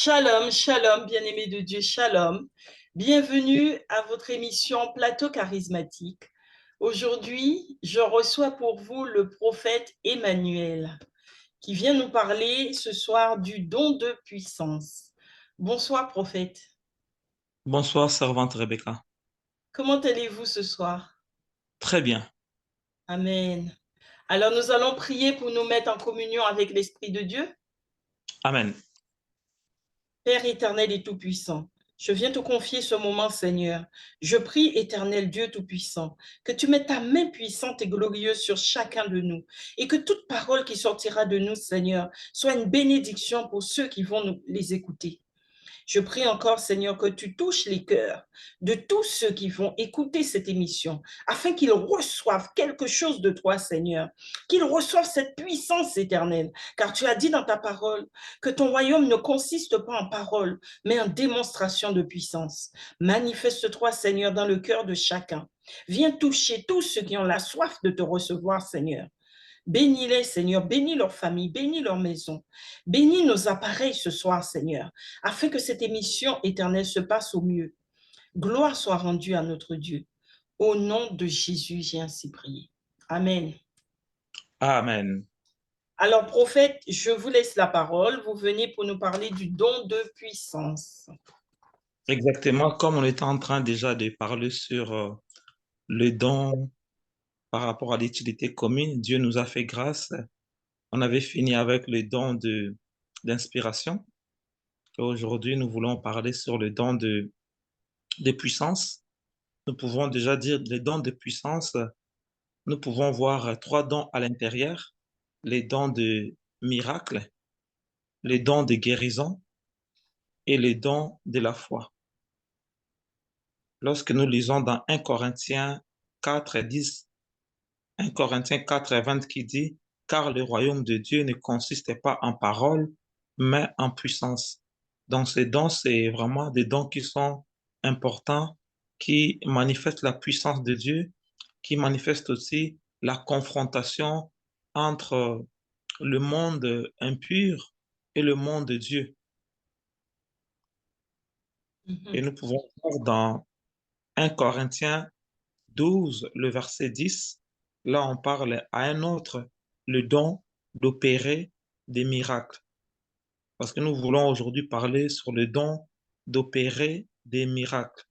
Shalom, shalom, bien-aimés de Dieu, shalom. Bienvenue à votre émission Plateau charismatique. Aujourd'hui, je reçois pour vous le prophète Emmanuel qui vient nous parler ce soir du don de puissance. Bonsoir, prophète. Bonsoir, servante Rebecca. Comment allez-vous ce soir? Très bien. Amen. Alors, nous allons prier pour nous mettre en communion avec l'Esprit de Dieu. Amen. Père éternel et tout-puissant, je viens te confier ce moment, Seigneur. Je prie, éternel Dieu tout-puissant, que tu mettes ta main puissante et glorieuse sur chacun de nous et que toute parole qui sortira de nous, Seigneur, soit une bénédiction pour ceux qui vont nous les écouter. Je prie encore, Seigneur, que tu touches les cœurs de tous ceux qui vont écouter cette émission, afin qu'ils reçoivent quelque chose de toi, Seigneur, qu'ils reçoivent cette puissance éternelle, car tu as dit dans ta parole que ton royaume ne consiste pas en parole, mais en démonstration de puissance. Manifeste-toi, Seigneur, dans le cœur de chacun. Viens toucher tous ceux qui ont la soif de te recevoir, Seigneur. Bénis-les, Seigneur, bénis leur famille, bénis leur maison, bénis nos appareils ce soir, Seigneur, afin que cette émission éternelle se passe au mieux. Gloire soit rendue à notre Dieu. Au nom de Jésus, j'ai ainsi prié. Amen. Amen. Alors, prophète, je vous laisse la parole. Vous venez pour nous parler du don de puissance. Exactement comme on était en train déjà de parler sur le don par rapport à l'utilité commune, Dieu nous a fait grâce. On avait fini avec le don d'inspiration. Et aujourd'hui, nous voulons parler sur le don de puissance. Nous pouvons déjà dire les dons de puissance. Nous pouvons voir trois dons à l'intérieur. Les dons de miracle, les dons de guérison et les dons de la foi. Lorsque nous lisons dans 1 Corinthiens 4 et 10, 1 Corinthiens 4 et 20 qui dit, car le royaume de Dieu ne consiste pas en parole, mais en puissance. Donc ces dons, c'est vraiment des dons qui sont importants, qui manifestent la puissance de Dieu, qui manifestent aussi la confrontation entre le monde impur et le monde de Dieu. Et Mhm. nous pouvons voir dans 1 Corinthiens 12, le verset 10, là on parle à un autre, le don d'opérer des miracles. Parce que nous voulons aujourd'hui parler sur le don d'opérer des miracles.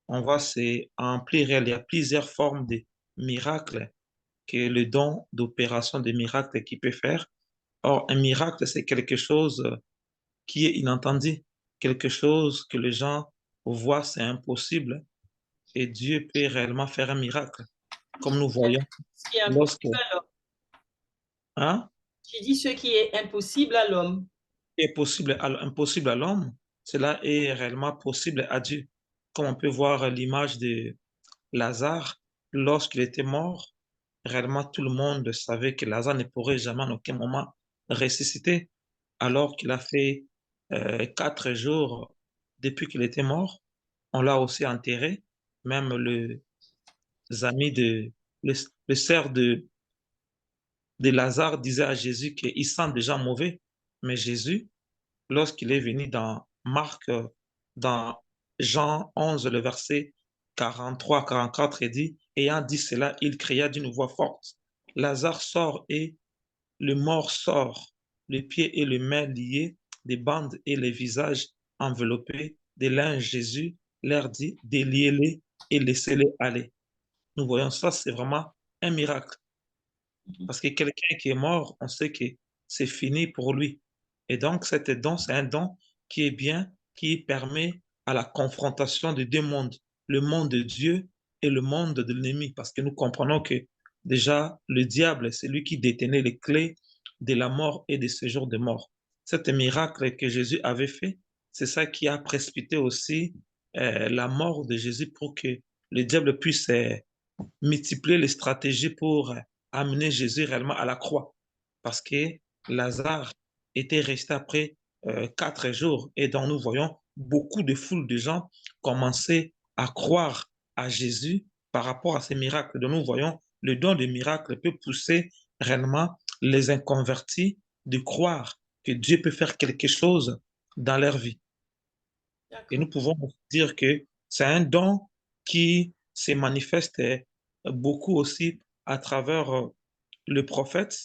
On voit c'est en pluriel, il y a plusieurs formes de miracles que le don d'opération des miracles qui peut faire. Or, un miracle, c'est quelque chose qui est inattendu, quelque chose que les gens voient, c'est impossible, et Dieu peut réellement faire un miracle, comme nous voyons Ce qui est lorsque, impossible à l'homme. hein, J'ai dit ce qui est impossible à l'homme. est possible, impossible à l'homme, cela est réellement possible à Dieu. Comme on peut voir l'image de Lazare, lorsqu'il était mort, réellement tout le monde savait que Lazare ne pourrait jamais en aucun moment ressusciter, alors qu'il a fait 4 jours depuis qu'il était mort. On l'a aussi enterré. Même les amis le, le sœur de Lazare disait à Jésus qu'il sent déjà mauvais. Mais Jésus, lorsqu'il est venu dans Marc, dans Jean 11, le verset 43-44, il dit, ayant dit cela, il cria d'une voix forte, Lazare sort et le mort sort, les pieds et les mains liés, des bandes et les visages enveloppés de linge. Jésus leur dit, déliez-les et laissez-les aller. Nous voyons ça, c'est vraiment un miracle. Mhm. Parce que quelqu'un qui est mort, on sait que c'est fini pour lui. Et donc, cet don, c'est un don qui est bien, qui permet à la confrontation de deux mondes, le monde de Dieu et le monde de l'ennemi. Parce que nous comprenons que déjà, le diable, c'est lui qui détenait les clés de la mort et des séjours de mort. Cet miracle que Jésus avait fait, c'est ça qui a précipité aussi la mort de Jésus pour que le diable puisse multiplier les stratégies pour amener Jésus réellement à la croix. Parce que Lazare était resté après 4 jours. Et donc nous voyons beaucoup de foules de gens commencer à croire à Jésus par rapport à ces miracles. Donc nous voyons le don des miracles peut pousser réellement les inconvertis de croire que Dieu peut faire quelque chose dans leur vie. Et D'accord. nous pouvons dire que c'est un don qui se manifeste beaucoup aussi à travers le prophète,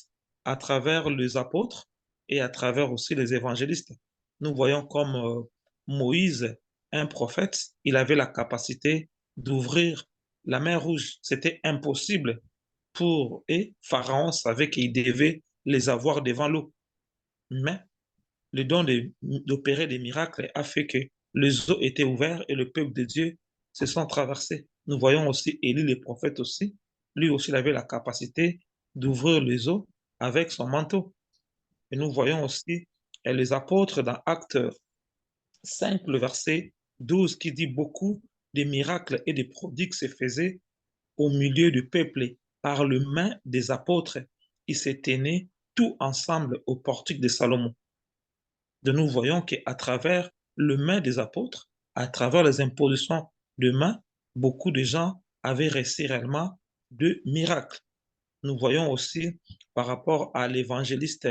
à travers les apôtres et à travers aussi les évangélistes. Nous voyons comme Moïse, un prophète, il avait la capacité d'ouvrir la mer Rouge. C'était impossible pour, et Pharaon savait qu'il devait les avoir devant l'eau. Mais le don d'opérer des miracles a fait que les eaux étaient ouvertes et le peuple de Dieu se sont traversés. Nous voyons aussi Élie, le prophète aussi. Lui aussi, il avait la capacité d'ouvrir les eaux avec son manteau. Et nous voyons aussi les apôtres dans Actes 5, le verset 12, qui dit beaucoup de miracles et de prodigues se faisaient au milieu du peuple par le main des apôtres. Ils se tenaient tous ensemble au portique de Salomon. De nous voyons qu'à travers le main des apôtres, à travers les impositions de main, beaucoup de gens avaient reçu réellement de miracles. Nous voyons aussi par rapport à l'évangéliste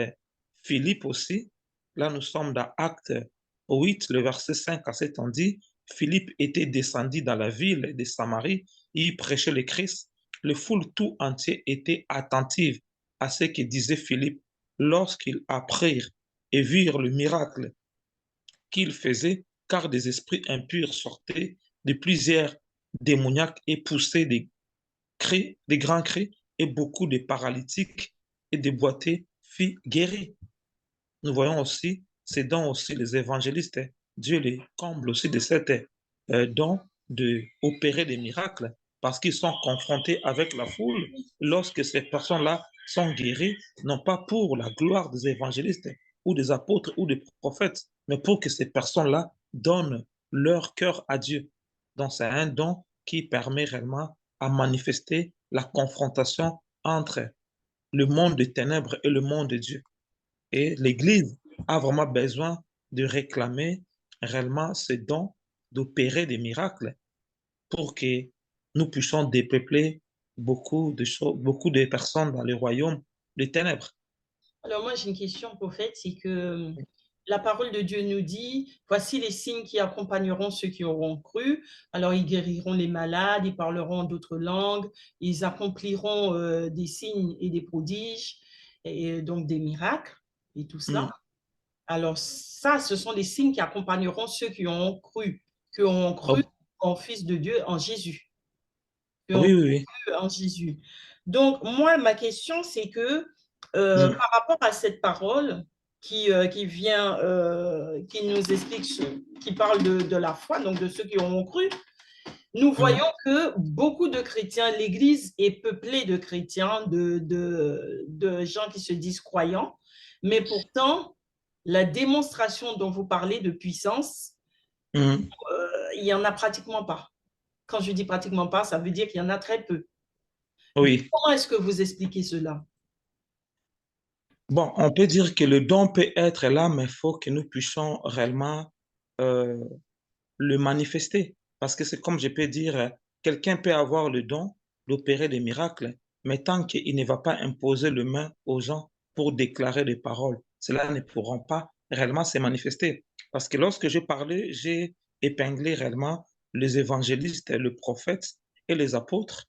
Philippe aussi, là nous sommes dans Acte 8, le verset 5 à 7, on dit, Philippe était descendu dans la ville de Samarie, il prêchait le Christ. Le foule tout entier était attentive à ce que disait Philippe lorsqu'ils apprirent et virent le miracle qu'il faisait, car des esprits impurs sortaient de plusieurs démoniaques et poussaient des grands cris, et beaucoup de paralytiques et de boités furent guéris. Nous voyons aussi, c'est dans aussi les évangélistes, Dieu les comble aussi de cet don d'opérer des miracles, parce qu'ils sont confrontés avec la foule lorsque ces personnes-là sont guéries, non pas pour la gloire des évangélistes ou des apôtres ou des prophètes, mais pour que ces personnes-là donnent leur cœur à Dieu. Donc c'est un don qui permet réellement à manifester la confrontation entre le monde des ténèbres et le monde de Dieu. Et l'Église a vraiment besoin de réclamer réellement ce don d'opérer des miracles pour que nous puissions dépeupler beaucoup de choses, beaucoup de personnes dans le royaume des ténèbres. Alors moi, j'ai une question, prophète, c'est que la parole de Dieu nous dit, voici les signes qui accompagneront ceux qui auront cru. Alors, ils guériront les malades, ils parleront d'autres langues, ils accompliront des signes et des prodiges, et donc des miracles et tout cela. Mm. Alors, ça, ce sont des signes qui accompagneront ceux qui ont cru Oh, en Fils de Dieu, en Jésus, qui ont oui, oui, cru en Jésus. Donc, moi, ma question, c'est que oui. par rapport à cette parole qui vient, qui nous explique, qui parle de la foi, donc de ceux qui ont cru, nous voyons Mm. que beaucoup de chrétiens, l'Église est peuplée de chrétiens, de gens qui se disent croyants, mais pourtant, la démonstration dont vous parlez de puissance, Mm. il n'y en a pratiquement pas. Quand je dis pratiquement pas, ça veut dire qu'il y en a très peu. Oui. Comment est-ce que vous expliquez cela? Bon, on peut dire que le don peut être là, mais il faut que nous puissions réellement euh, le manifester. Parce que c'est comme je peux dire, quelqu'un peut avoir le don d'opérer des miracles, mais tant qu'il ne va pas imposer le main aux gens pour déclarer des paroles, cela ne pourront pas réellement se manifester. Parce que lorsque je parlais, j'ai épinglé réellement les évangélistes, le prophète et les apôtres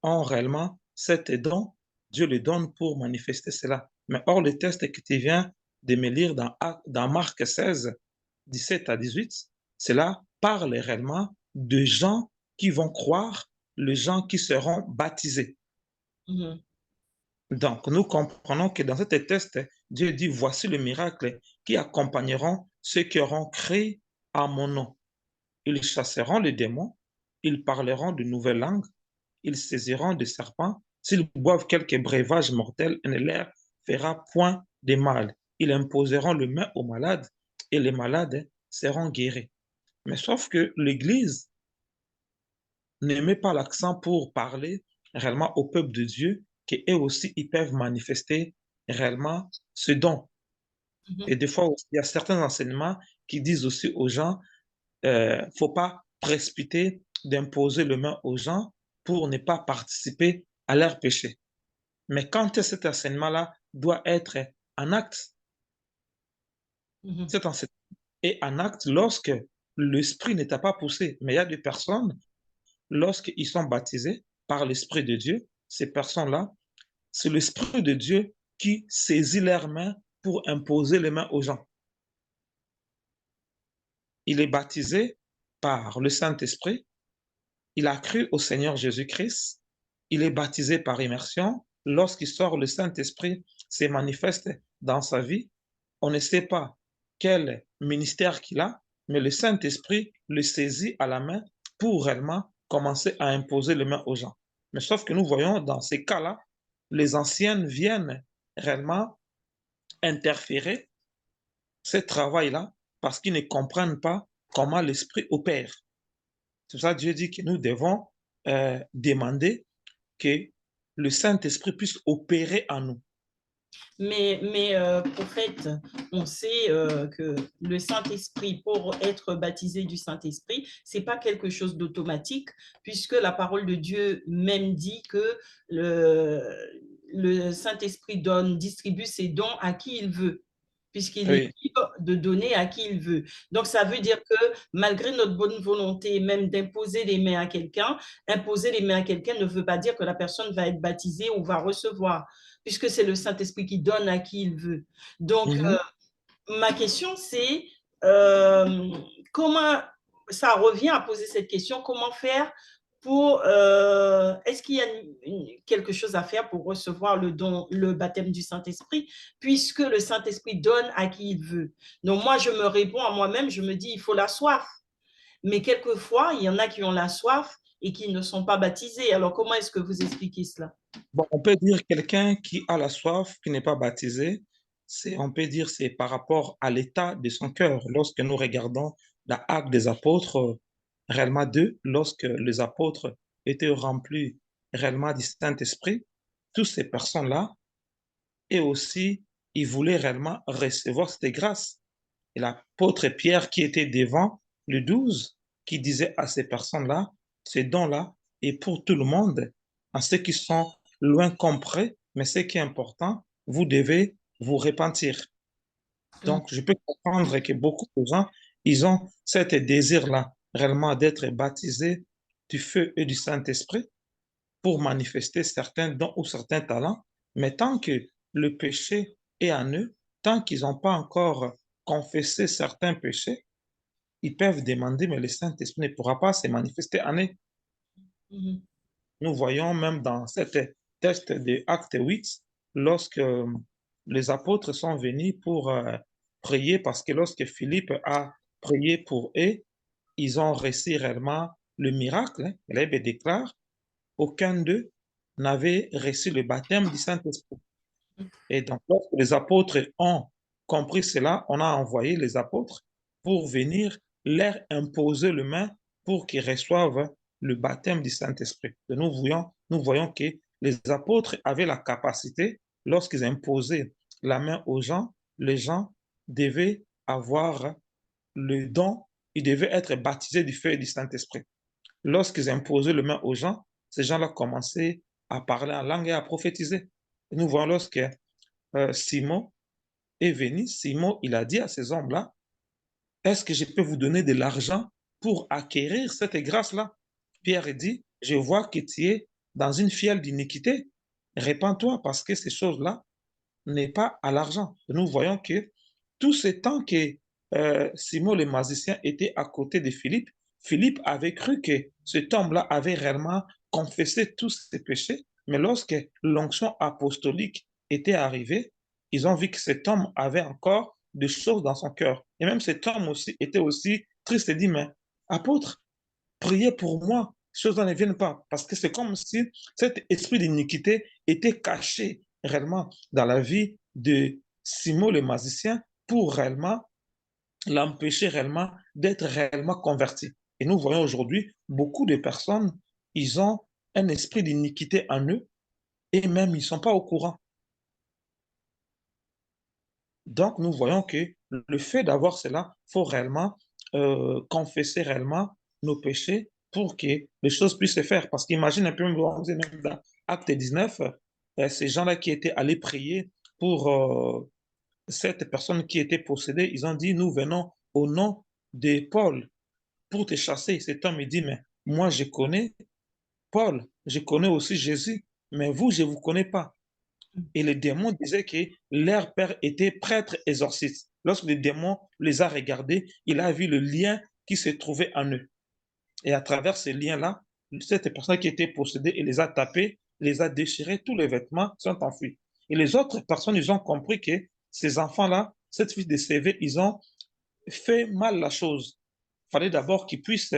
ont réellement cet don. Dieu le donne pour manifester cela. Mais or, le texte que tu viens de me lire dans Marc 16, 17 à 18, cela parle réellement de gens qui vont croire, les gens qui seront baptisés. Mhm. Donc, nous comprenons que dans cet texte, Dieu dit, voici le miracle qui accompagneront ceux qui auront cru à mon nom. Ils chasseront les démons, ils parleront de nouvelles langues, ils saisiront des serpents, s'ils boivent quelques breuvages mortels, ne leur fera point de mal. Ils imposeront le main aux malades et les malades seront guéris. Mais sauf que l'Église ne met pas l'accent pour parler réellement au peuple de Dieu, qu'eux aussi, ils peuvent manifester réellement ce don. Mhm. Et des fois, il y a certains enseignements qui disent aussi aux gens, faut pas précipiter d'imposer le main aux gens pour ne pas participer à leur péché. Mais quand cet enseignement-là doit être en acte, Mhm. cet enseignement et en acte lorsque l'esprit n'était pas poussé. Mais il y a des personnes, lorsqu'ils sont baptisés par l'Esprit de Dieu, ces personnes-là, c'est l'Esprit de Dieu qui saisit leurs mains pour imposer les mains aux gens. Il est baptisé par le Saint-Esprit, il a cru au Seigneur Jésus-Christ, il est baptisé par immersion. Lorsqu'il sort, le Saint-Esprit se manifeste dans sa vie. On ne sait pas quel ministère qu'il a, mais le Saint-Esprit le saisit à la main pour réellement commencer à imposer les mains aux gens. Mais sauf que nous voyons dans ces cas-là, les anciennes viennent réellement interférer ce travail-là parce qu'ils ne comprennent pas comment l'Esprit opère. C'est pour ça que Dieu dit que nous devons demander que le Saint-Esprit puisse opérer en nous. Mais prophète, on sait que le Saint-Esprit, pour être baptisé du Saint-Esprit, c'est pas quelque chose d'automatique, puisque la parole de Dieu même dit que le Saint-Esprit distribue ses dons à qui il veut, puisqu'il est Oui. libre de donner à qui il veut. Donc, ça veut dire que malgré notre bonne volonté, même d'imposer les mains à quelqu'un, imposer les mains à quelqu'un ne veut pas dire que la personne va être baptisée ou va recevoir, puisque c'est le Saint-Esprit qui donne à qui il veut. Donc, ma question, c'est comment, ça revient à poser cette question, comment faire pour, est-ce qu'il y a quelque chose à faire pour recevoir le don, le baptême du Saint-Esprit, puisque le Saint-Esprit donne à qui il veut. Donc, moi, je me réponds à moi-même, je me dis, il faut la soif. Mais quelquefois, il y en a qui ont la soif et qui ne sont pas baptisés. Alors, comment est-ce que vous expliquez cela? Bon, on peut dire quelqu'un qui a la soif, qui n'est pas baptisé, on peut dire c'est par rapport à l'état de son cœur. Lorsque nous regardons la Acte des Apôtres, réellement 2, lorsque les apôtres étaient remplis réellement du Saint-Esprit, toutes ces personnes-là, et aussi, ils voulaient réellement recevoir cette grâce. Et l'apôtre Pierre qui était devant, le 12, qui disait à ces personnes-là, ces dons-là est pour tout le monde, à ceux qui sont loin compris, mais ce qui est important, vous devez vous repentir. Donc, je peux comprendre que beaucoup de gens, ils ont cet désir-là, réellement d'être baptisés du feu et du Saint-Esprit pour manifester certains dons ou certains talents, mais tant que le péché est en eux, tant qu'ils n'ont pas encore confessé certains péchés, ils peuvent demander, mais le Saint-Esprit ne pourra pas se manifester en eux. Mhm. Nous voyons même dans cet texte de Acte 8, lorsque les apôtres sont venus pour prier, parce que lorsque Philippe a prié pour eux, ils ont reçu réellement le miracle. Hein. La Bible déclare, aucun d'eux n'avait reçu le baptême du Saint-Esprit. Et donc, lorsque les apôtres ont compris cela, on a envoyé les apôtres pour venir leur imposer le main pour qu'ils reçoivent le baptême du Saint-Esprit. Et nous voyons que les apôtres avaient la capacité, lorsqu'ils imposaient la main aux gens, les gens devaient avoir le don, ils devaient être baptisés du feu et du Saint-Esprit. Lorsqu'ils imposaient le main aux gens, ces gens-là commençaient à parler en langue et à prophétiser. Et nous voyons lorsque Simon est venu, Simon, il a dit à ces hommes-là, est-ce que je peux vous donner de l'argent pour acquérir cette grâce-là? Pierre dit, je vois que tu es dans une fielle d'iniquité. Répands-toi parce que ces choses-là n'est pas à l'argent. Nous voyons que tout ce temps que Simon le magicien était à côté de Philippe, Philippe avait cru que cet homme-là avait réellement confessé tous ses péchés, mais lorsque l'onction apostolique était arrivée, ils ont vu que cet homme avait encore des choses dans son cœur. Et même cet homme aussi était aussi triste et dit, mais apôtre, priez pour moi, ces choses ne viennent pas. Parce que c'est comme si cet esprit d'iniquité était caché réellement dans la vie de Simon le magicien pour réellement l'empêcher réellement d'être réellement converti. Et nous voyons aujourd'hui beaucoup de personnes, ils ont un esprit d'iniquité en eux et même ils ne sont pas au courant. Donc nous voyons que le fait d'avoir cela, il faut réellement confesser réellement nos péchés pour que les choses puissent se faire. Parce qu'imagine un peu, même dans Acte 19, ces gens-là qui étaient allés prier pour cette personne qui était possédée, ils ont dit, nous venons au nom de Paul pour te chasser. Cet homme me dit, mais moi je connais Paul, je connais aussi Jésus, mais vous, je ne vous connais pas. Et le démon disait que leur père était prêtre exorciste. Lorsque le démon les a regardés, il a vu le lien qui se trouvait en eux. Et à travers ce lien-là, cette personne qui était possédée, il les a tapés, les a déchirés, tous les vêtements sont enfuis. Et les autres personnes, ils ont compris que ces enfants-là, cette fille de CV, ils ont fait mal la chose. Il fallait d'abord qu'ils puissent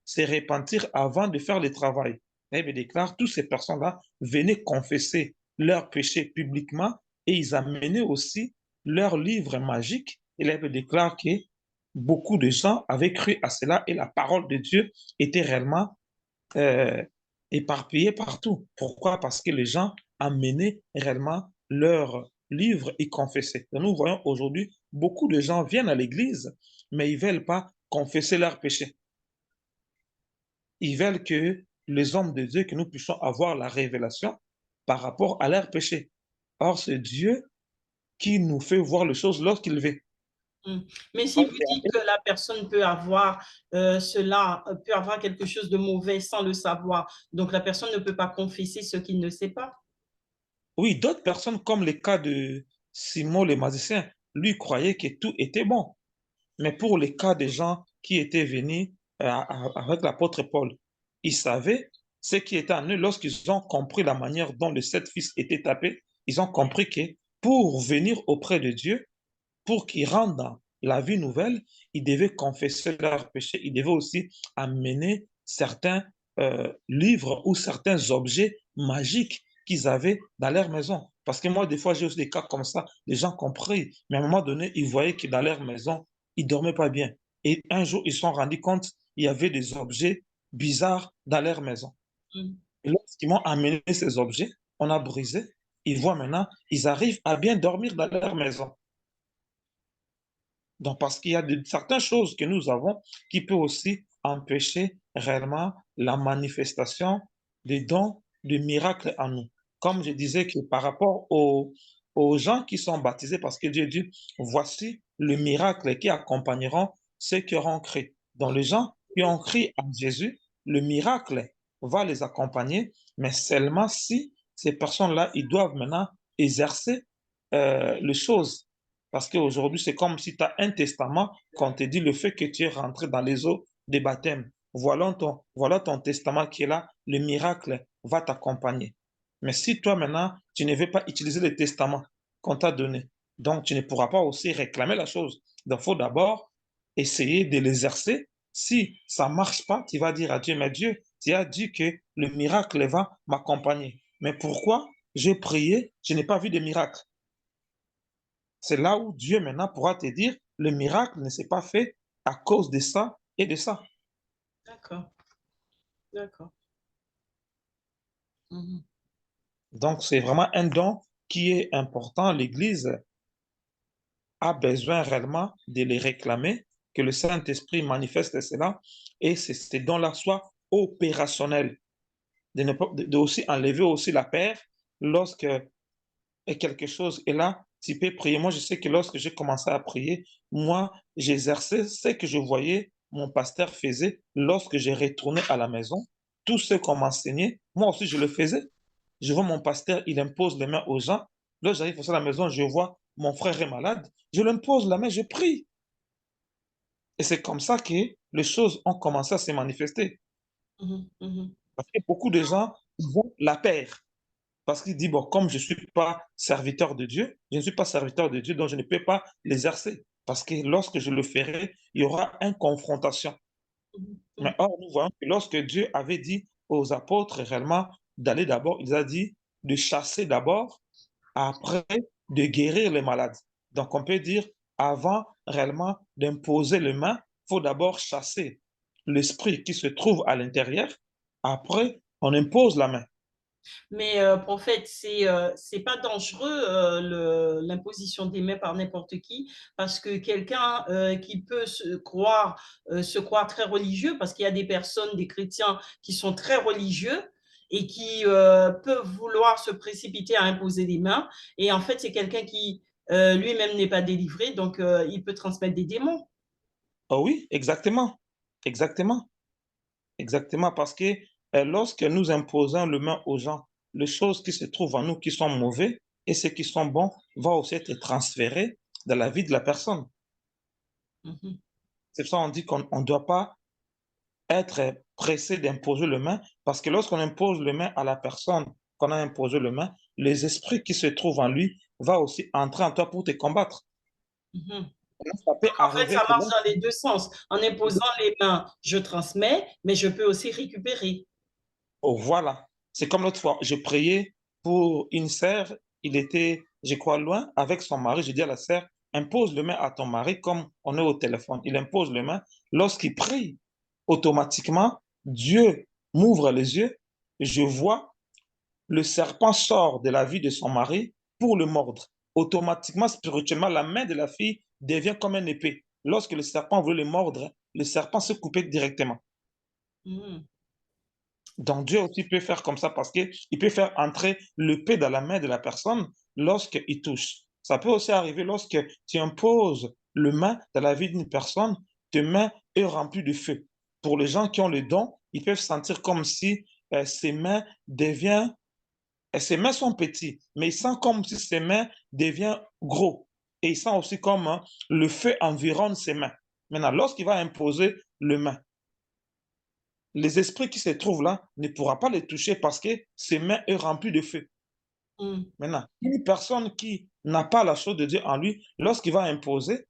se repentir avant de faire le travail. Et il déclare, toutes ces personnes-là venaient confesser leurs péchés publiquement et ils amenaient aussi leurs livres magiques. Et il déclare que beaucoup de gens avaient cru à cela et la parole de Dieu était réellement euh, éparpillée partout. Pourquoi? Parce que les gens amenaient réellement leurs livres et confessaient. Et nous voyons aujourd'hui, beaucoup de gens viennent à l'église, mais ils ne veulent pas confesser leurs péchés. Ils veulent que les hommes de Dieu, que nous puissions avoir la révélation par rapport à leurs péchés. Or, c'est Dieu qui nous fait voir les choses lorsqu'il veut. Mais si vous dites que la personne peut avoir peut avoir quelque chose de mauvais sans le savoir, donc la personne ne peut pas confesser ce qu'il ne sait pas. Oui, d'autres personnes, comme le cas de Simon le magicien, lui croyait que tout était bon. Mais pour le cas des gens qui étaient venus avec l'apôtre Paul, ils savaient ce qui était en eux lorsqu'ils ont compris la manière dont les sept fils étaient tapés. Ils ont compris que pour venir auprès de Dieu, pour qu'ils rendent dans la vie nouvelle, ils devaient confesser leurs péchés. Ils devaient aussi amener certains livres ou certains objets magiques qu'ils avaient dans leur maison. Parce que moi, des fois, j'ai aussi des cas comme ça, des gens compris, mais à un moment donné, ils voyaient que dans leur maison, ils ne dormaient pas bien. Et un jour, ils se sont rendus compte qu'il y avait des objets bizarres dans leur maison. Mm. Et lorsqu'ils m'ont amené ces objets, on a brisé. Ils voient maintenant, ils arrivent à bien dormir dans leur maison. Donc, parce qu'il y a certaines choses que nous avons qui peuvent aussi empêcher réellement la manifestation des dons, des miracles en nous. Comme je disais que par rapport aux gens qui sont baptisés, parce que Dieu dit, voici le miracle qui accompagneront ceux qui auront cru. Donc, les gens qui ont cru en Jésus, le miracle va les accompagner, mais seulement si ces personnes-là, ils doivent maintenant exercer les choses parce qu'aujourd'hui, c'est comme si tu as un testament qu'on te dit le fait que tu es rentré dans les eaux des baptêmes. Voilà ton testament qui est là, le miracle va t'accompagner. Mais si toi maintenant, tu ne veux pas utiliser le testament qu'on t'a donné, donc tu ne pourras pas aussi réclamer la chose. Donc il faut d'abord essayer de l'exercer. Si ça ne marche pas, tu vas dire à Dieu, mais Dieu, tu as dit que le miracle va m'accompagner. Mais pourquoi j'ai prié, je n'ai pas vu de miracle? C'est là où Dieu maintenant pourra te dire, le miracle ne s'est pas fait à cause de ça et de ça. D'accord, d'accord. Mhm. Donc, c'est vraiment un don qui est important. L'Église a besoin réellement de les réclamer, que le Saint-Esprit manifeste cela et ces dons-là soient opérationnels. De aussi enlever aussi la peur lorsque quelque chose est là, tu peux prier. Moi, je sais que lorsque j'ai commencé à prier, moi, j'exerçais ce que je voyais mon pasteur faisait lorsque j'ai retourné à la maison. Tout ce qu'on m'enseignait, moi aussi, je le faisais. Je vois mon pasteur, il impose les mains aux gens. Là, j'arrive à la maison, je vois mon frère est malade. Je lui impose la main, je prie. Et c'est comme ça que les choses ont commencé à se manifester. Mhm. Mhm. Parce que beaucoup de gens vont la perdre. Parce qu'il dit, bon, comme je ne suis pas serviteur de Dieu, je ne suis pas serviteur de Dieu, donc je ne peux pas l'exercer. Parce que lorsque je le ferai, il y aura une confrontation. Mais Mhm. or, nous voyons que lorsque Dieu avait dit aux apôtres réellement d'aller d'abord, il a dit de chasser d'abord, après de guérir les malades. Donc on peut dire, avant réellement d'imposer les mains, il faut d'abord chasser l'esprit qui se trouve à l'intérieur. Après, on impose la main. Mais prophète, c'est pas dangereux l'imposition des mains par n'importe qui, parce que quelqu'un qui peut se croire très religieux, parce qu'il y a des personnes, des chrétiens qui sont très religieux et qui peuvent vouloir se précipiter à imposer des mains, et en fait c'est quelqu'un qui lui-même n'est pas délivré, donc il peut transmettre des démons. Oh oui, exactement. Exactement. Exactement. Parce que lorsque nous imposons le main aux gens, les choses qui se trouvent en nous qui sont mauvais et ceux qui sont bons vont aussi être transférés dans la vie de la personne. Mhm. C'est pour ça qu'on dit qu'on ne doit pas être pressé d'imposer le main, parce que lorsqu'on impose le main à la personne qu'on a imposé le main, les esprits qui se trouvent en lui vont aussi entrer en toi pour te combattre. Mhm. Ça peut En fait, arriver ça que marche là, dans les deux sens. En imposant les mains, je transmets, mais je peux aussi récupérer. oh, voilà, c'est comme l'autre fois, je priais pour une sœur, il était, je crois, loin avec son mari. Je dis à la sœur, impose le main à ton mari comme on est au téléphone. Il impose le main. Lorsqu'il prie, automatiquement, Dieu m'ouvre les yeux. Je vois le serpent sort de la vie de son mari pour le mordre. Automatiquement, spirituellement, la main de la fille devient comme une épée. Lorsque le serpent veut le mordre, le serpent se coupait directement. Mhm. Donc Dieu aussi peut faire comme ça parce qu'il peut faire entrer l'épée dans la main de la personne lorsqu'il touche. Ça peut aussi arriver lorsque tu imposes le main dans la vie d'une personne, tes mains est remplie de feu. Pour les gens qui ont le don, ils peuvent sentir comme si ses mains deviennent, ses mains sont petites, mais ils sentent comme si ses mains deviennent gros. Et ils sentent aussi comme le feu environne ses mains. Maintenant, lorsqu'il va imposer le main, les esprits qui se trouvent là ne pourront pas les toucher parce que ses mains sont remplies de feu. Mhm. Maintenant, une personne qui n'a pas la chose de Dieu en lui, lorsqu'il va imposer,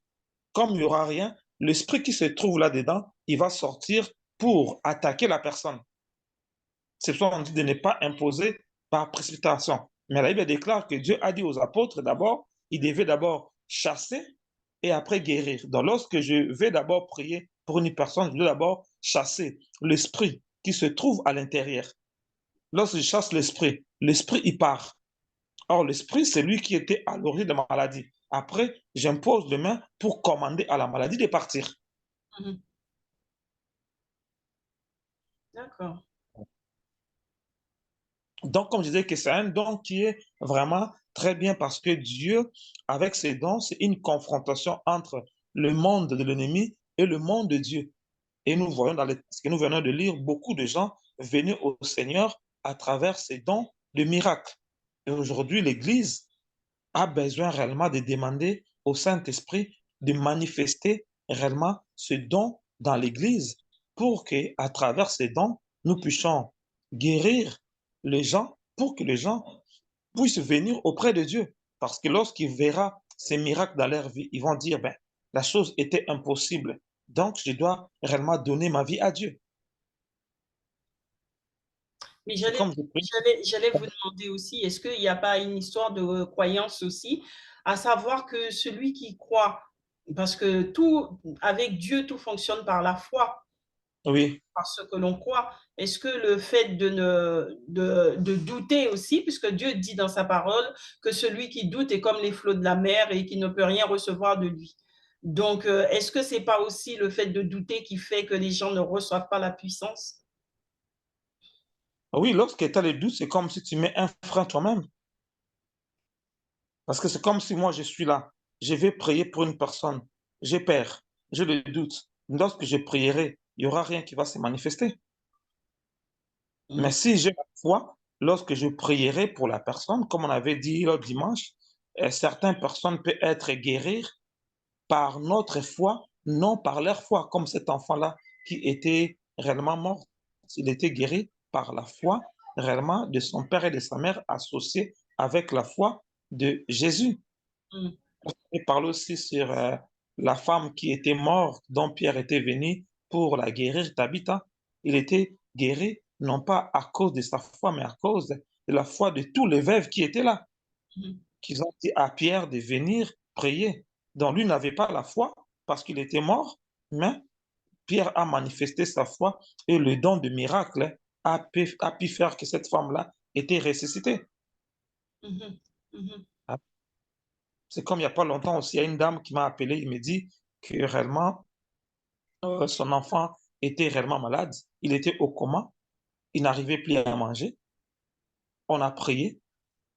comme il n'y aura rien, l'esprit qui se trouve là-dedans, il va sortir pour attaquer la personne. C'est pour ça qu'on dit de ne pas imposer par précipitation. Mais la Bible déclare que Dieu a dit aux apôtres d'abord, il devait d'abord chasser et après guérir. Donc lorsque je vais d'abord prier pour une personne, je dois d'abord chasser l'esprit qui se trouve à l'intérieur. Lorsque je chasse l'esprit, l'esprit il part. Or, l'esprit, c'est lui qui était à l'origine de la maladie. Après, j'impose les mains pour commander à la maladie de partir. Mhm. D'accord. Donc, comme je disais, que c'est un don qui est vraiment très bien parce que Dieu, avec ses dons, c'est une confrontation entre le monde de l'ennemi et le monde de Dieu. Et nous voyons dans ce que nous venons de lire, beaucoup de gens venaient au Seigneur à travers ces dons de miracles. Et aujourd'hui, l'Église a besoin réellement de demander au Saint-Esprit de manifester réellement ce don dans l'Église pour que, à travers ces dons, nous puissions guérir les gens pour que les gens puissent venir auprès de Dieu. Parce que lorsqu'ils verront ces miracles dans leur vie, ils vont dire, ben, la chose était impossible. Donc, je dois réellement donner ma vie à Dieu. Mais C'est comme je prie. j'allais vous demander aussi, est-ce qu'il n'y a pas une histoire de croyance aussi, à savoir que celui qui croit, parce que tout, avec Dieu, tout fonctionne par la foi, Oui. par ce que l'on croit. Est-ce que le fait de douter aussi, puisque Dieu dit dans sa parole que celui qui doute est comme les flots de la mer et qui ne peut rien recevoir de lui. Donc, est-ce que c'est pas aussi le fait de douter qui fait que les gens ne reçoivent pas la puissance? Oui, lorsque tu as le doute, c'est comme si tu mets un frein toi-même. Parce que c'est comme si moi, je suis là, je vais prier pour une personne, j'ai peur, j'ai le doute. Lorsque je prierai, il n'y aura rien qui va se manifester. Mais Mm. si j'ai la foi, lorsque je prierai pour la personne, comme on avait dit le dimanche, certaines personnes peuvent être guéries par notre foi, non par leur foi, comme cet enfant-là qui était réellement mort. Il était guéri par la foi réellement de son père et de sa mère associée avec la foi de Jésus. Mm. Il parle aussi sur la femme qui était morte, dont Pierre était venu pour la guérir, Tabitha. Il était guéri non pas à cause de sa foi, mais à cause de la foi de tous les veuves qui étaient là, Mm. qui ont dit à Pierre de venir prier. Donc lui n'avait pas la foi parce qu'il était mort, mais Pierre a manifesté sa foi et le don de miracle a pu faire que cette femme-là était ressuscitée. Mhm. Mhm. C'est comme il n'y a pas longtemps aussi, il y a une dame qui m'a appelé, il me dit que réellement, son enfant était réellement malade. Il était au coma. Il n'arrivait plus à manger. On a prié.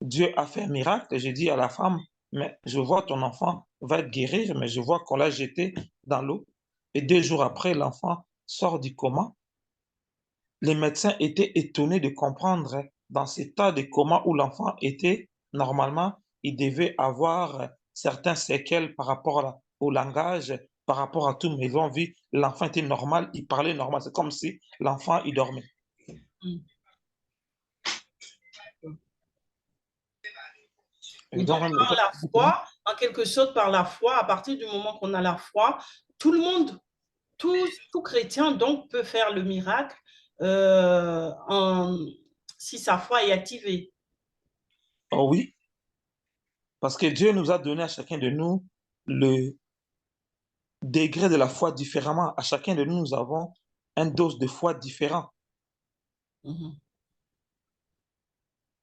Dieu a fait un miracle. J'ai dit à la femme, mais je vois ton enfant va être guéri, mais je vois qu'on l'a jeté dans l'eau. et 2 jours après, l'enfant sort du coma. Les médecins étaient étonnés de comprendre dans cet état de coma où l'enfant était, normalement, il devait avoir certains séquelles par rapport au langage, par rapport à tout, mais ils ont vu, l'enfant était normal, il parlait normal. C'est comme si l'enfant, il dormait. Mm. Et Et donc, donc, même par la foi, en quelque sorte, par la foi, à partir du moment qu'on a la foi, tout le monde, tout chrétien, donc, peut faire le miracle si sa foi est activée. oh oui, parce que Dieu nous a donné à chacun de nous le degré de la foi différemment. À chacun de nous, nous avons une dose de foi différente. Mhm.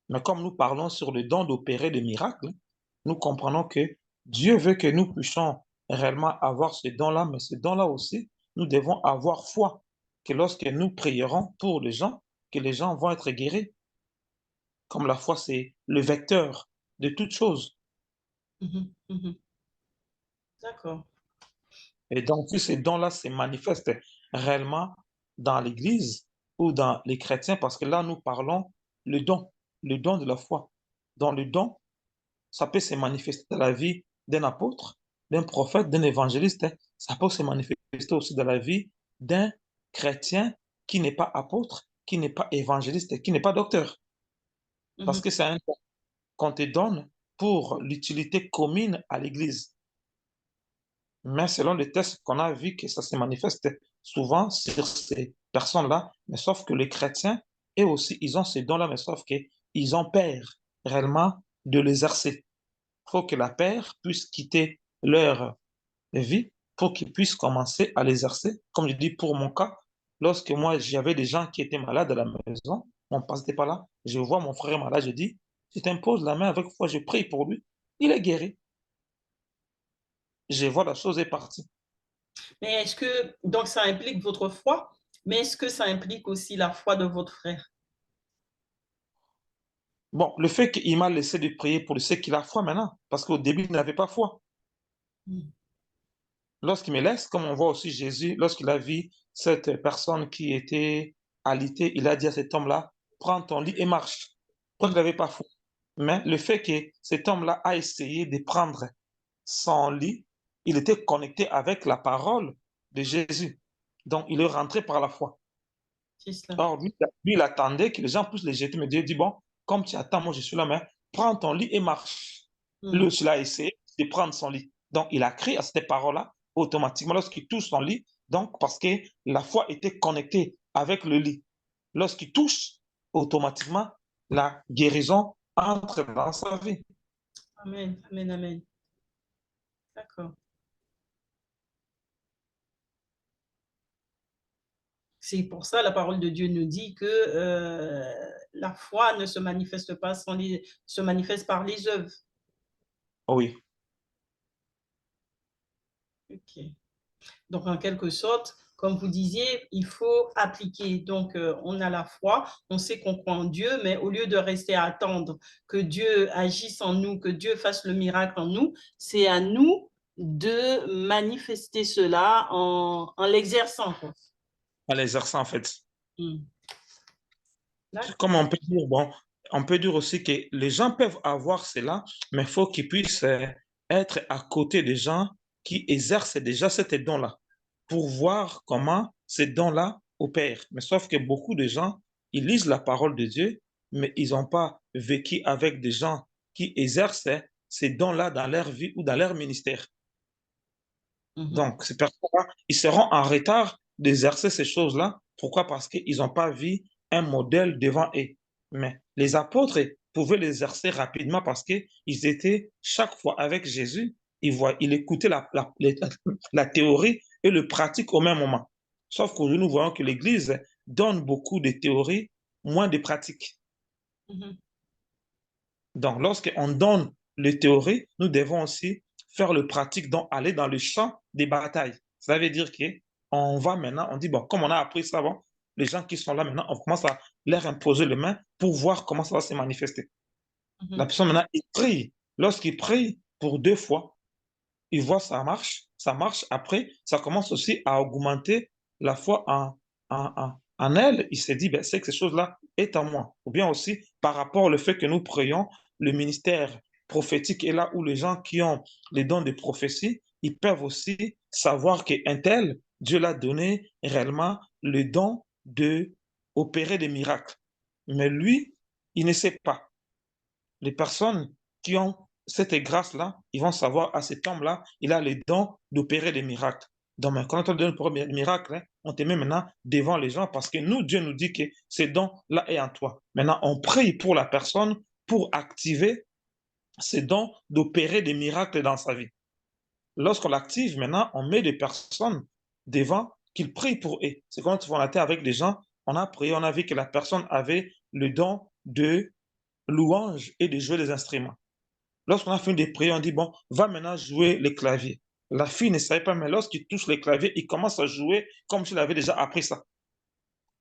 Mais comme nous parlons sur le don d'opérer des miracles, nous comprenons que Dieu veut que nous puissions réellement avoir ce don-là, mais ce don-là aussi, nous devons avoir foi que lorsque nous prierons pour les gens, que les gens vont être guéris. Comme la foi, c'est le vecteur de toute chose. Mhm. Mhm. D'accord. Et donc, si ces dons-là se manifestent réellement dans l'Église ou dans les chrétiens, parce que là, nous parlons le don de la foi. Dans le don, ça peut se manifester dans la vie d'un apôtre, d'un prophète, d'un évangéliste. Ça peut se manifester aussi dans la vie d'un chrétien qui n'est pas apôtre, qui n'est pas évangéliste, qui n'est pas docteur. Parce Mhm. que c'est un don qu'on te donne pour l'utilité commune à l'Église. Mais selon les tests qu'on a vu que ça se manifeste souvent sur ces personnes-là, mais sauf que les chrétiens, eux aussi, ils ont ces dons-là, mais sauf qu'ils ont peur réellement de l'exercer. Il faut que la paire puisse quitter leur vie pour qu'ils puissent commencer à l'exercer. Comme je dis pour mon cas, lorsque moi j'avais des gens qui étaient malades à la maison, mon père n'était pas là, je vois mon frère malade, je dis, je t'impose la main avec foi, je prie pour lui, il est guéri. Je vois la chose est partie. Mais est-ce que, donc ça implique votre foi, mais est-ce que ça implique aussi la foi de votre frère? Bon, le fait qu'il m'a laissé de prier pour lui, c'est qu'il a foi maintenant, parce qu'au début, il n'avait pas foi. Mm. Lorsqu'il me laisse, comme on voit aussi Jésus, lorsqu'il a vu cette personne qui était alitée, il a dit à cet homme-là, prends ton lit et marche. Pourquoi il Mm. n'avait pas foi? Mais le fait que cet homme-là a essayé de prendre son lit, il était connecté avec la parole de Jésus. Donc, il est rentré par la foi. C'est cela. Or, lui, il attendait que les gens puissent les jeter, mais Dieu dit, bon, comme tu attends, moi je suis là, mais prends ton lit et marche. Lui Mm. aussi, il a essayé de prendre son lit. Donc, il a crié à cette parole-là automatiquement lorsqu'il touche son lit, donc parce que la foi était connectée avec le lit. Lorsqu'il touche, automatiquement, la guérison entre dans sa vie. Amen, amen, amen. D'accord. C'est pour ça la parole de Dieu nous dit que la foi ne se manifeste pas se manifeste par les œuvres. Oui, Ok. Donc en quelque sorte, comme vous disiez, il faut appliquer. Donc on a la foi, on sait qu'on croit en Dieu, mais au lieu de rester à attendre que Dieu agisse en nous, que Dieu fasse le miracle en nous, c'est à nous de manifester cela en l'exerçant. en l'exerçant en fait. Hmm. Comme D'accord. on peut dire, bon, on peut dire aussi que les gens peuvent avoir cela, mais il faut qu'ils puissent être à côté des gens qui exercent déjà cet don-là pour voir comment ces dons-là opèrent. Mais sauf que beaucoup de gens, ils lisent la parole de Dieu, mais ils n'ont pas vécu avec des gens qui exercent ces dons-là dans leur vie ou dans leur ministère. Mhm. Donc, ces personnes-là, ils seront en retard d'exercer ces choses-là. Pourquoi? Parce qu'ils n'ont pas vu un modèle devant eux. Mais les apôtres pouvaient l'exercer rapidement parce qu'ils étaient chaque fois avec Jésus. Ils écoutaient la théorie et le pratiquent au même moment. Sauf qu'aujourd'hui, nous voyons que l'Église donne beaucoup de théories, moins de pratiques. Mhm. Donc, lorsqu'on donne les théories, nous devons aussi faire le pratique, donc aller dans le champ des batailles. Ça veut dire qu'on va maintenant, on dit, bon, comme on a appris ça, bon, les gens qui sont là maintenant, on commence à leur imposer les mains pour voir comment ça va se manifester. La Mhm. personne maintenant, il prie. Lorsqu'il prie pour 2 fois, il voit ça marche, ça marche. Après, ça commence aussi à augmenter la foi en elle. Il s'est dit, ben, c'est que ces choses-là est en moi. Ou bien aussi, par rapport au fait que nous prions, le ministère prophétique est là où les gens qui ont les dons de prophétie, ils peuvent aussi savoir qu'un tel, Dieu l'a donné réellement le don de opérer des miracles. Mais lui, il ne sait pas. Les personnes qui ont cette grâce-là, ils vont savoir à cet homme-là, il a le don d'opérer des miracles. Donc, quand on te donne pour un miracle, hein, on te met maintenant devant les gens parce que nous, Dieu nous dit que ce don-là est en toi. Maintenant, on prie pour la personne pour activer ce don d'opérer des miracles dans sa vie. Lorsqu'on l'active, maintenant, on met des personnes devant qu'ils prient pour eux. C'est quand on était avec des gens, on a prié, on a vu que la personne avait le don de louange et de jouer des instruments. Lorsqu'on a fini de prier, on dit, bon, va maintenant jouer les claviers. La fille ne savait pas, mais lorsqu'il touche les claviers, il commence à jouer comme s'il avait déjà appris ça.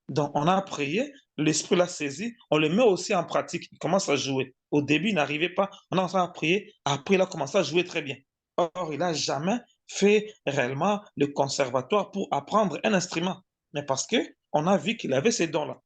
Donc, on a prié, l'esprit l'a saisi, on le met aussi en pratique, il commence à jouer. Au début, il n'arrivait pas, on a commencé à prier, après, il a commencé à jouer très bien. Or, il n'a jamais fait réellement le conservatoire pour apprendre un instrument, mais parce qu'on a vu qu'il avait ces dons-là.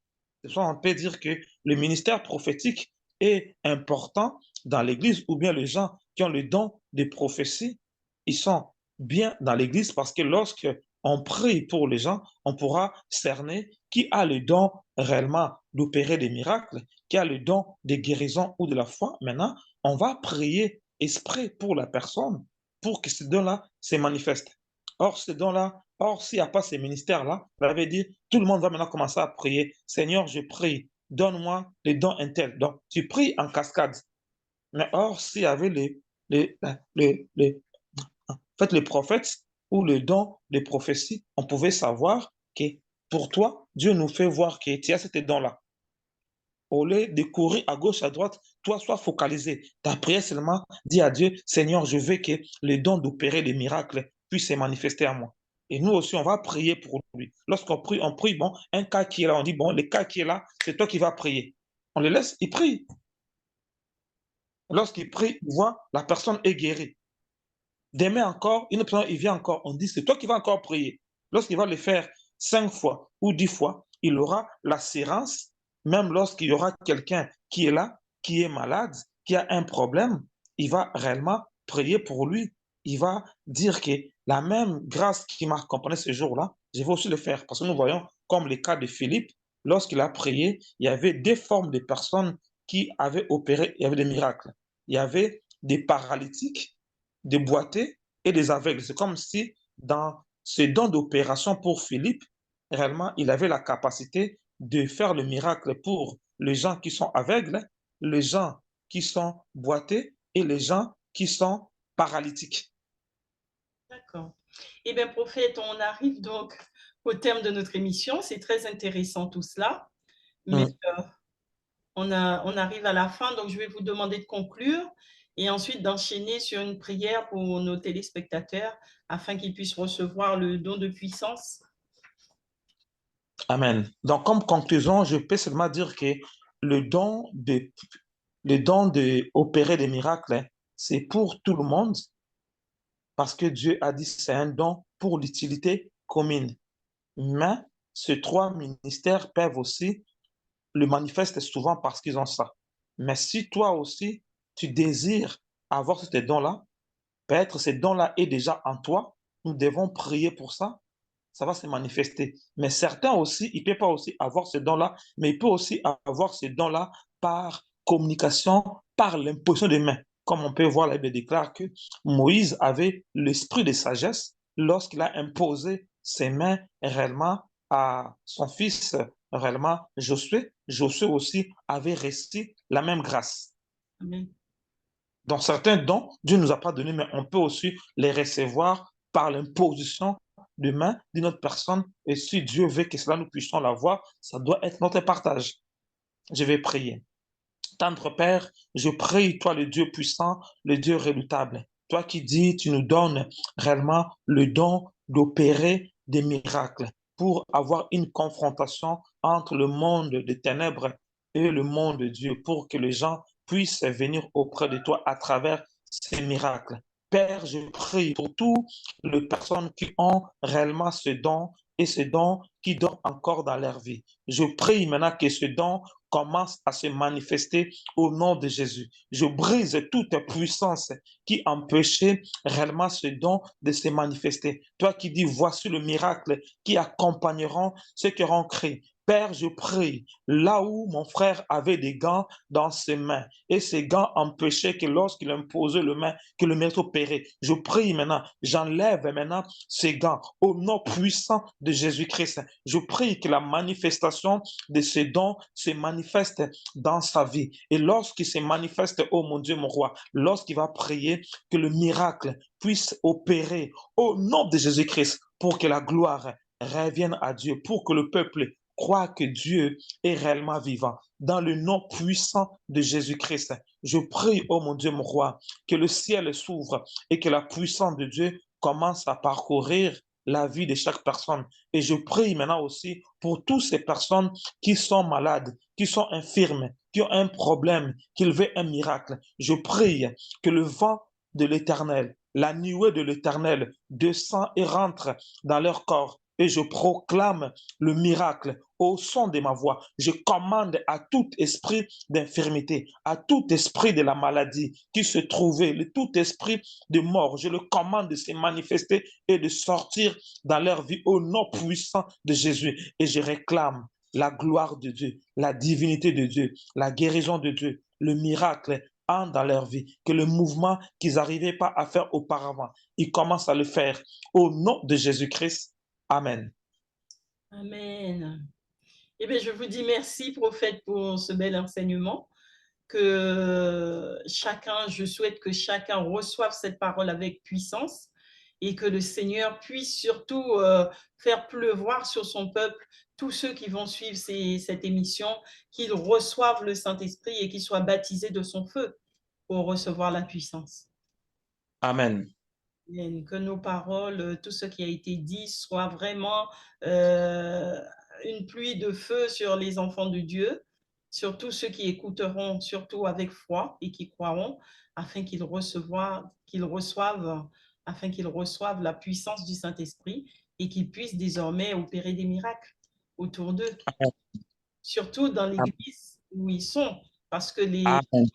C'est ça, on peut dire que le ministère prophétique est important dans l'Église, ou bien les gens qui ont le don de prophétie, ils sont bien dans l'Église parce que lorsque on prie pour les gens, on pourra cerner qui a le don réellement d'opérer des miracles, qui a le don de guérison ou de la foi. Maintenant, on va prier esprit pour la personne pour que ce don-là se manifeste. Or, ce don-là, or, s'il n'y a pas ces ministères-là, ça veut dire tout le monde va maintenant commencer à prier. Seigneur, je prie, donne-moi les dons intels. Donc, tu pries en cascade. Mais or, s'il y avait les, les, en fait, les prophètes ou le don des prophéties, on pouvait savoir que pour toi, Dieu nous fait voir que tu as cet don-là. Au lieu de courir à gauche, à droite, toi, sois focalisé. Ta prière seulement, dis à Dieu, Seigneur, je veux que le don d'opérer des miracles puisse se manifester à moi. Et nous aussi, on va prier pour lui. Lorsqu'on prie, bon, un cas qui est là, on dit, bon, le cas qui est là, c'est toi qui vas prier. On le laisse, il prie. Lorsqu'il prie, il voit, la personne est guérie. Demain encore, une personne, il vient encore, on dit, c'est toi qui vas encore prier. Lorsqu'il va le faire 5 fois ou 10 fois, il aura l'assurance, même lorsqu'il y aura quelqu'un qui est là, qui est malade, qui a un problème, il va réellement prier pour lui. Il va dire que la même grâce qui m'a accompagné ce jour-là, je vais aussi le faire. Parce que nous voyons, comme le cas de Philippe, lorsqu'il a prié, il y avait des formes de personnes qui avaient opéré, il y avait des miracles. Il y avait des paralytiques, des boités et des aveugles. C'est comme si dans ce don d'opération pour Philippe, réellement, il avait la capacité de faire le miracle pour les gens qui sont aveugles, les gens qui sont boités et les gens qui sont paralytiques. D'accord. Eh bien, prophète, on arrive donc au terme de notre émission. C'est très intéressant tout cela, mais Mm. on arrive à la fin, donc je vais vous demander de conclure et ensuite d'enchaîner sur une prière pour nos téléspectateurs afin qu'ils puissent recevoir le don de puissance. Amen. Donc, comme conclusion, je peux seulement dire que le don de, le don d'opérer des miracles, hein, c'est pour tout le monde parce que Dieu a dit que c'est un don pour l'utilité commune. Mais ces trois ministères peuvent aussi le manifester souvent parce qu'ils ont ça. Mais si toi aussi, tu désires avoir ces dons-là, peut-être ces dons-là est déjà en toi, nous devons prier pour ça va se manifester. Mais certains aussi, ils ne peuvent pas aussi avoir ces dons-là, mais ils peuvent aussi avoir ces dons-là par communication, par l'imposition des mains. Comme on peut voir, la Bible déclare que Moïse avait l'esprit de sagesse lorsqu'il a imposé ses mains réellement à son fils, réellement Josué. Josué aussi avait reçu la même grâce. Amen. Donc certains dons, Dieu ne nous a pas donné, mais on peut aussi les recevoir par l'imposition de main d'une autre personne. Et si Dieu veut que cela nous puissions l'avoir, ça doit être notre partage. Je vais prier. Tendre Père, je prie, toi le Dieu puissant, le Dieu redoutable. Toi qui dis, tu nous donnes réellement le don d'opérer des miracles pour avoir une confrontation entre le monde des ténèbres et le monde de Dieu, pour que les gens puissent venir auprès de toi à travers ces miracles. Père, je prie pour toutes les personnes qui ont réellement ce don et ce don qui dort encore dans leur vie. Je prie maintenant que ce don commence à se manifester au nom de Jésus. Je brise toute puissance qui empêchait réellement ce don de se manifester. Toi qui dis, voici le miracle qui accompagneront ceux qui auront cru. Père, je prie, là où mon frère avait des gants dans ses mains, et ces gants empêchaient que lorsqu'il imposait le main, que le miracle opérait. Je prie maintenant, j'enlève maintenant ces gants au nom puissant de Jésus-Christ. Je prie que la manifestation de ces dons se manifeste dans sa vie. Et lorsqu'il se manifeste, oh mon Dieu, mon roi, lorsqu'il va prier, que le miracle puisse opérer au nom de Jésus-Christ pour que la gloire revienne à Dieu, pour que le peuple croit que Dieu est réellement vivant. Dans le nom puissant de Jésus-Christ, je prie, oh mon Dieu, mon roi, que le ciel s'ouvre et que la puissance de Dieu commence à parcourir la vie de chaque personne. Et je prie maintenant aussi pour toutes ces personnes qui sont malades, qui sont infirmes, qui ont un problème, qu'ils veulent un miracle. Je prie que le vent de l'Éternel, la nuée de l'Éternel descend et rentre dans leur corps. Et je proclame le miracle au son de ma voix. Je commande à tout esprit d'infirmité, à tout esprit de la maladie qui se trouvait, tout esprit de mort, je le commande de se manifester et de sortir dans leur vie au nom puissant de Jésus. Et je réclame la gloire de Dieu, la divinité de Dieu, la guérison de Dieu, le miracle entre dans leur vie, que le mouvement qu'ils n'arrivaient pas à faire auparavant, ils commencent à le faire au nom de Jésus-Christ. Amen. Amen. Eh bien, je vous dis merci, prophète, pour ce bel enseignement. Que chacun, je souhaite que chacun reçoive cette parole avec puissance et que le Seigneur puisse surtout faire pleuvoir sur son peuple tous ceux qui vont suivre cette émission, qu'ils reçoivent le Saint-Esprit et qu'ils soient baptisés de son feu pour recevoir la puissance. Amen. Que nos paroles, tout ce qui a été dit, soit vraiment une pluie de feu sur les enfants de Dieu, sur tous ceux qui écouteront, surtout avec foi et qui croiront, afin qu'ils reçoivent la puissance du Saint-Esprit et qu'ils puissent désormais opérer des miracles autour d'eux, surtout dans l'Église où ils sont, parce que les Amen.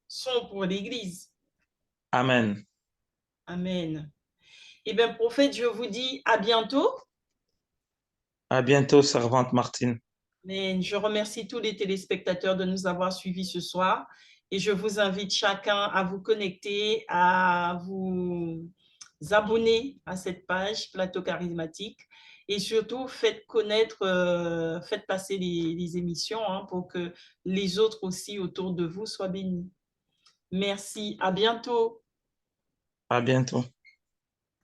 sont pour l'Église. Amen. Amen. Eh bien, prophète, je vous dis à bientôt. À bientôt, servante Martine. Mais je remercie tous les téléspectateurs de nous avoir suivis ce soir et je vous invite chacun à vous connecter, à vous abonner à cette page Plateau Charismatique et surtout faites connaître, faites passer les émissions pour que les autres aussi autour de vous soient bénis. Merci, à bientôt. À bientôt.